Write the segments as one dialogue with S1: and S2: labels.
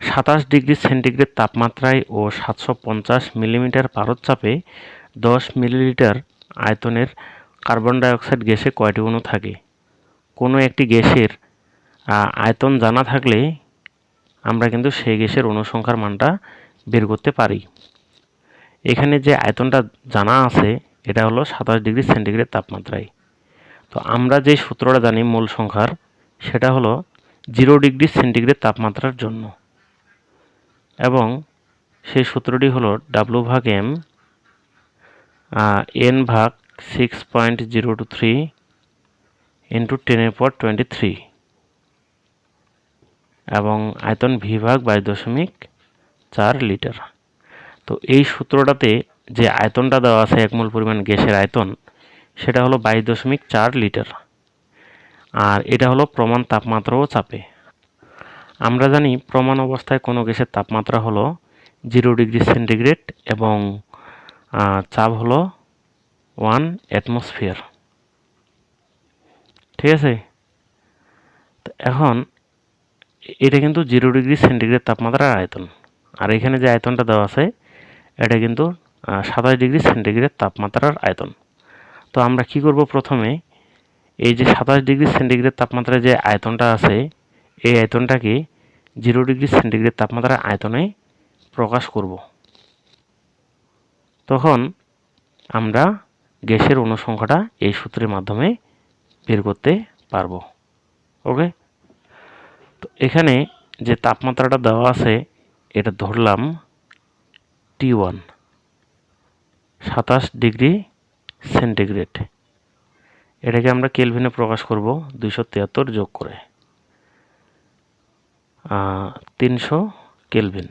S1: 27°C তাপমাত্রায় ও 750 millimetre পারদচাপে 10 millilitre আয়তনের carbon dioxide গ্যাসে কয়টি অণু থাকে? কোনো একটি গ্যাসের আয়তন জানা থাকলে আমরা কিন্তু সেই গ্যাসের অণু সংখ্যার মানটা বের করতে পারি। এখানে যে আয়তনটা জানা আছে এটা হলো 27°C তাপমাত্রায়। তো আমরা যে সূত্রটা জানি মোল সংখ্যার সেটা হলো 0°C তাপমাত্রার জন্য, এবং সেই সূত্রটি হলো W/M N/6.023 × 10⁻23 এবং আয়তন V/22.4 লিটার। তো এই সূত্রটাতে যে আয়তনটা দেওয়া আছে এক মোল পরিমাণ গ্যাসের আয়তন সেটা হলো 22.4 লিটার, আর এটা হলো প্রমাণ তাপমাত্রা ও চাপে। আমরা জানি প্রমাণ অবস্থায় কোনো গ্যাসের তাপমাত্রা হলো 0°C এবং চাপ হলো 1 অ্যাটমসফিয়ার। ঠিক আছে, তো এখন এটা কিন্তু 0°C তাপমাত্রার আয়তন, আর এখানে যে আয়তনটা দেওয়া আছে এটা কিন্তু 27°C তাপমাত্রার আয়তন। তো আমরা কি করব, প্রথমে এই যে 27°C তাপমাত্রায় যে আয়তনটা আছে এই আয়তনটাকে 0°C তাপমাত্রার আয়তনে প্রকাশ করব। তখন আমরা গ্যাসের অণু সংখ্যাটা এই সূত্রের মাধ্যমে বের করতে পারবো। ওকে, তো এখানে যে তাপমাত্রাটা দেওয়া আছে এটা ধরলাম T1 27°C। এটাকে আমরা কেলভিনে প্রকাশ করব 273 যোগ করে 300 কেলভিন।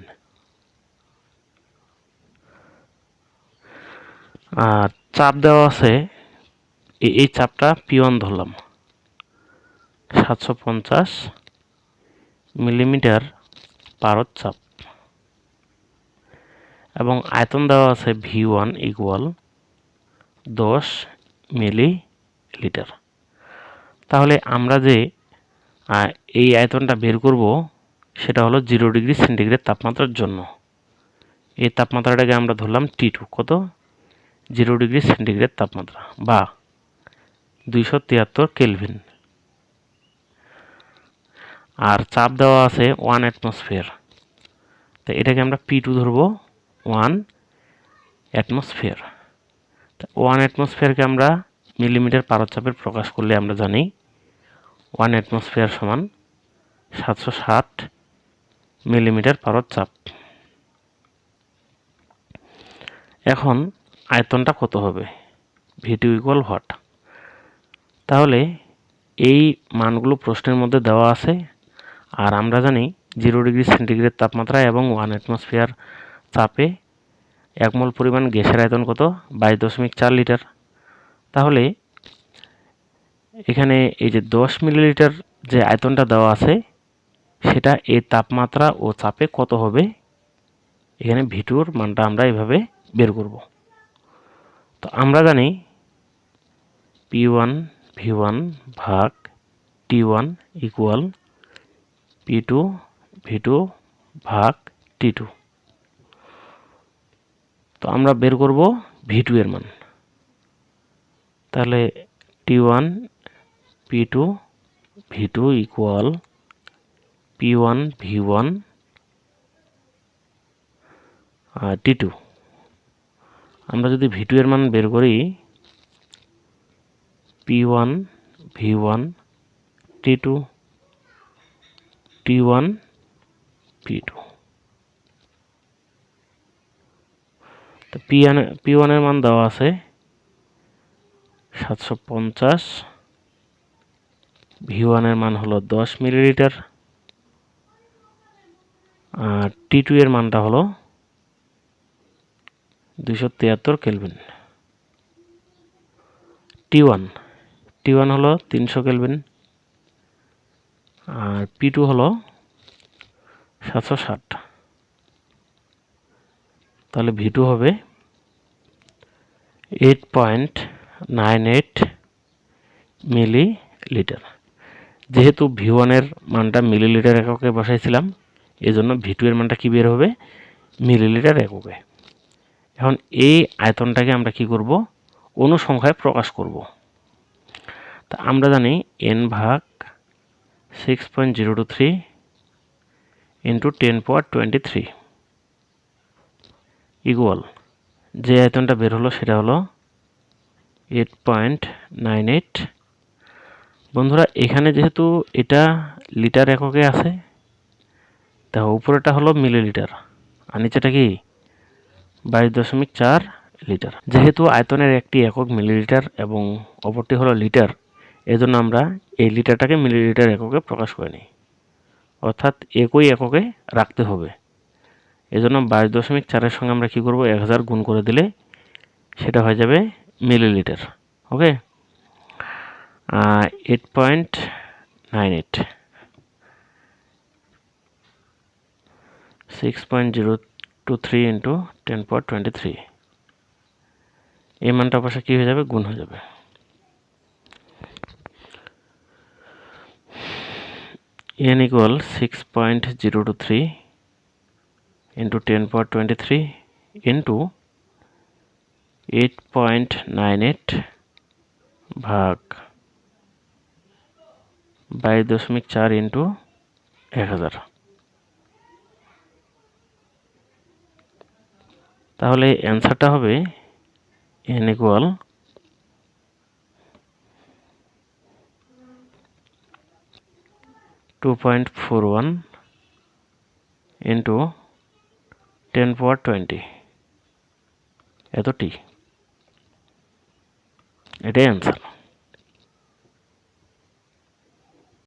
S1: আর চাপ দেওয়া আছে, এই চাপটা P1 ধরলাম 750 মিলিমিটার পারদচাপ, এবং আয়তন দেওয়া আছে V1 = 10 মিলিলিটার। তাহলে আমরা যে এই আয়তনটা বের করব সেটা হলো 0°C তাপমাত্রার জন্য। এই তাপমাত্রাটাকে আমরা ধরলাম T2, কত? 0°C তাপমাত্রা বা 273 কেলভিন। আর চাপ দেওয়া আছে 1 অ্যাটমসফিয়ার, তো এটাকে আমরা P2 ধরব 1 অ্যাটমসফিয়ার। 1 অ্যাটমসফিয়ারকে আমরা মিলিমিটার পারদচাপের প্রকাশ করলে আমরা জানি 1 অ্যাটমসফিয়ার সমান 760 মিলিমিটার পারদচাপ। এখন আয়তনটা কত হবে? V2 = what? তাহলে এই মানগুলো প্রশ্নের মধ্যে দেওয়া আছে, আর আমরা জানি 0°C তাপমাত্রায় এবং 1 অ্যাটমসফিয়ার চাপে 1 মোল পরিমাণ গ্যাসের আয়তন কত? 22.4 লিটার। তাহলে এখানে এই যে 10 মিলিলিটার যে আয়তনটা দেওয়া আছে সেটা এই তাপমাত্রা ও চাপে কত হবে, এখানে V2 মানটা আমরা এভাবে বের করব। তো আমরা জানি P1 V1 ভাগ T1 = P2 V2 ভাগ T2। তো আমরা বের করব V2 এর মান। তাহলে T1 P2 V2 = P1 V1 T2। আমরা যদি V2 এর মান বের করি P1 V1 T2 T1 P2। তো P1 এর মান দেওয়া আছে 750, V1 এর মান হলো 10 মিলিলিটার, আর T2 এর মানটা হলো 273 কেলভিন। T1 হলো 300 কেলভিন, আর P2 হলো 760। তাহলে V2 হবে 8.98 মিলিলিটার। যেহেতু V1 এর মানটা মিলিলিটার এককে বসাইছিলাম এজন্য V2 এর মানটা কি বের হবে, মিলিলিটার এককে। এখন এই আয়তনটাকে আমরা কি করব, অনুসংখ্যায় প্রকাশ করব। তা আমরা জানি n ভাগ 6.023 ইন্টু 10^23 ইকুয়াল, যে আয়তনটা বের হলো সেটা হলো 8.98। বন্ধুরা এখানে যেহেতু এটা লিটার এককে আছে, তা উপরেটা হলো মিলিলিটার আর নিচেটা কি 22.4 লিটার। যেহেতু আয়তনের একটি একক মিলিলিটার এবং অপরটি হলো লিটার, এজন্য আমরা এই লিটারটাকে মিলিলিটার এককে প্রকাশ করে নিই, অর্থাৎ একই এককে রাখতে হবে। এজন্য 22.4-এর সঙ্গে আমরা কি করব, 1000 গুণ করে দিলে সেটা হয়ে যাবে মিলিলিটার। ওকে, 8.98 6.023 ইন্টু 10^23, এই মানটা পাশে কি হয়ে যাবে, গুণ হয়ে যাবে। n ইকুয়াল 6.023 ইন্টু 10^23 ইন্টু 8.98 ভাগ 22.4 ইন্টু 1000। তাহলে অ্যান্সারটা হবে n ইকুয়াল 2.41 ইন্টু 10^20, এতটি, এটাই অ্যান্সার।